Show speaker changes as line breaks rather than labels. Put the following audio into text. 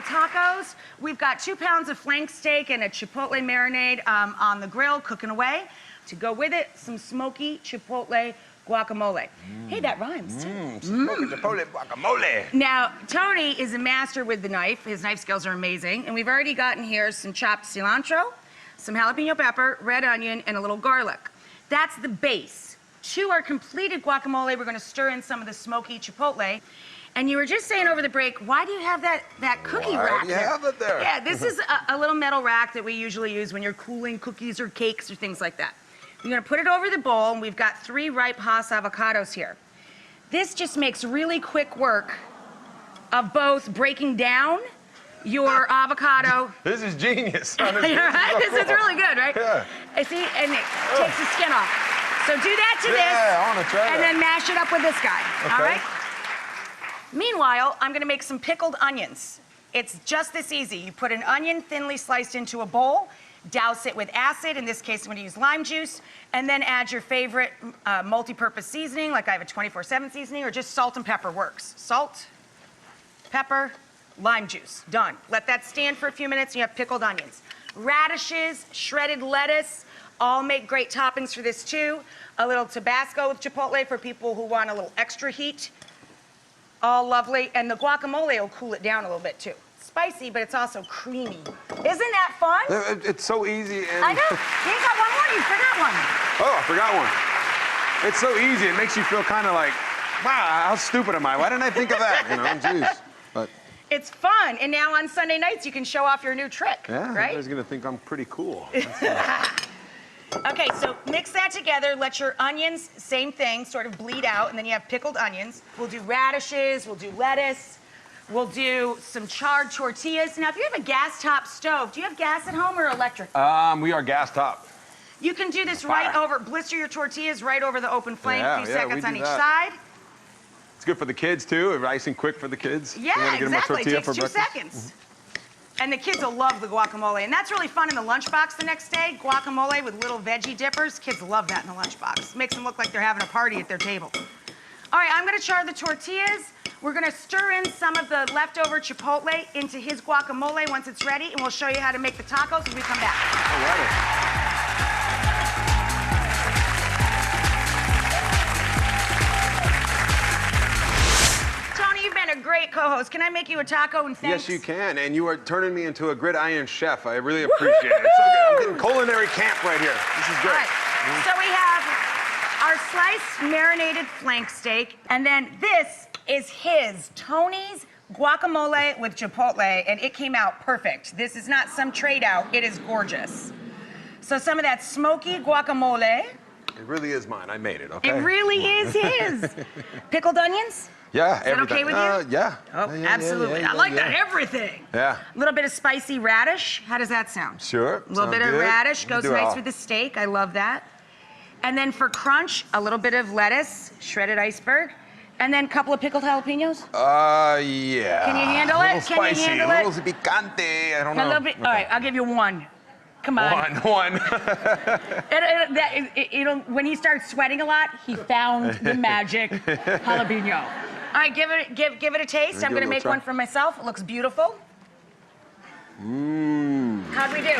of tacos. We've got 2 pounds of flank steak and a chipotle marinade on the grill, cooking away. To go with it, some smoky chipotle guacamole. Hey, that rhymes too.
Smoky chipotle guacamole.
Now, Tony is a master with the knife. His knife skills are amazing. And we've already gotten here some chopped cilantro, some jalapeno pepper, red onion, and a little garlic. That's the base. To our completed guacamole, we're gonna stir in some of the smoky chipotle. And you were just saying over the break, why do you have that cookie rack
Why do you have it there?
Yeah, this is a little metal rack that we usually use when you're cooling cookies or cakes or things like that. You're gonna put it over the bowl, and we've got 3 ripe Hass avocados here. This just makes really quick work of both breaking down your avocado.
This is genius. Right?
This is really good, right?
Yeah.
I see, and it takes the skin off. So do that to this.
Yeah, I wanna try that.
And then mash it up with this guy,
Okay.
all right? Meanwhile, I'm gonna make some pickled onions. It's just this easy. You put an onion thinly sliced into a bowl, douse it with acid, in this case I'm gonna use lime juice, and then add your favorite multi-purpose seasoning, like I have a 24/7 seasoning, or just salt and pepper works. Salt, pepper, lime juice, done. Let that stand for a few minutes and you have pickled onions. Radishes, shredded lettuce, all make great toppings for this too. A little Tabasco with Chipotle for people who want a little extra heat. All lovely, and the guacamole will cool it down a little bit too. Spicy, but it's also creamy. Isn't that fun?
It's so easy. And
I know. You got one more, you forgot one.
Oh, I forgot one. It's so easy. It makes you feel kind of like, wow, how stupid am I? Why didn't I think of that? You know, jeez. But
it's fun, and now on Sunday nights you can show off your new trick,
yeah,
right?
everybody's gonna think I'm pretty cool.
Okay, so mix that together. Let your onions, same thing, sort of bleed out, and then you have pickled onions. We'll do radishes, we'll do lettuce, we'll do some charred tortillas. Now, if you have a gas top stove, do you have gas at home or electric?
We are gas top.
You can do this right over, blister your tortillas right over the open flame,
Yeah,
a few
yeah,
seconds
we
on
do
each
that.
side.
It's good for the kids too. Nice and quick for the kids. You wanna
Yeah,
get them a
exactly. It
tortilla
takes
for
2
breakfast?
seconds. And the kids will love the guacamole. And that's really fun in the lunchbox the next day. Guacamole with little veggie dippers. Kids love that in the lunchbox. Makes them look like they're having a party at their table. All right, I'm gonna char the tortillas. We're gonna stir in some of the leftover chipotle into his guacamole once it's ready, and we'll show you how to make the tacos when we come back.
All right.
You've been a great co-host. Can I make you a taco and thanks?
Yes, you can. And you are turning me into a gridiron chef. I really appreciate it. It's so good. I'm getting culinary camp right here. This is great.
All right. So we have our sliced marinated flank steak, and then this is his, Tony's guacamole with Chipotle, and it came out perfect. This is not some trade out. It is gorgeous. So some of that smoky guacamole.
It really is mine. I made it, okay?
It really is his. Pickled onions?
Yeah,
Is that okay with you?
Yeah.
Oh,
Yeah,
absolutely.
yeah,
I like
yeah.
that, everything.
Yeah.
A little bit of spicy radish. How does that sound?
Sure.
A little bit of radish goes
Do it
nice
all.
with the steak. I love that. And then for crunch, a little bit of lettuce, shredded iceberg, and then a couple of pickled jalapenos.
Yeah.
Can you handle it?
A little
Can you
spicy,
handle
a
it?
little picante. I don't know.
A little bit. All right, I'll give you one. Come on.
One.
When he starts sweating a lot, he found the magic jalapeno. All right, give it a taste. I'm
Give it
gonna
a
make
try.
one for myself. It looks beautiful.
Mmm.
How'd we do?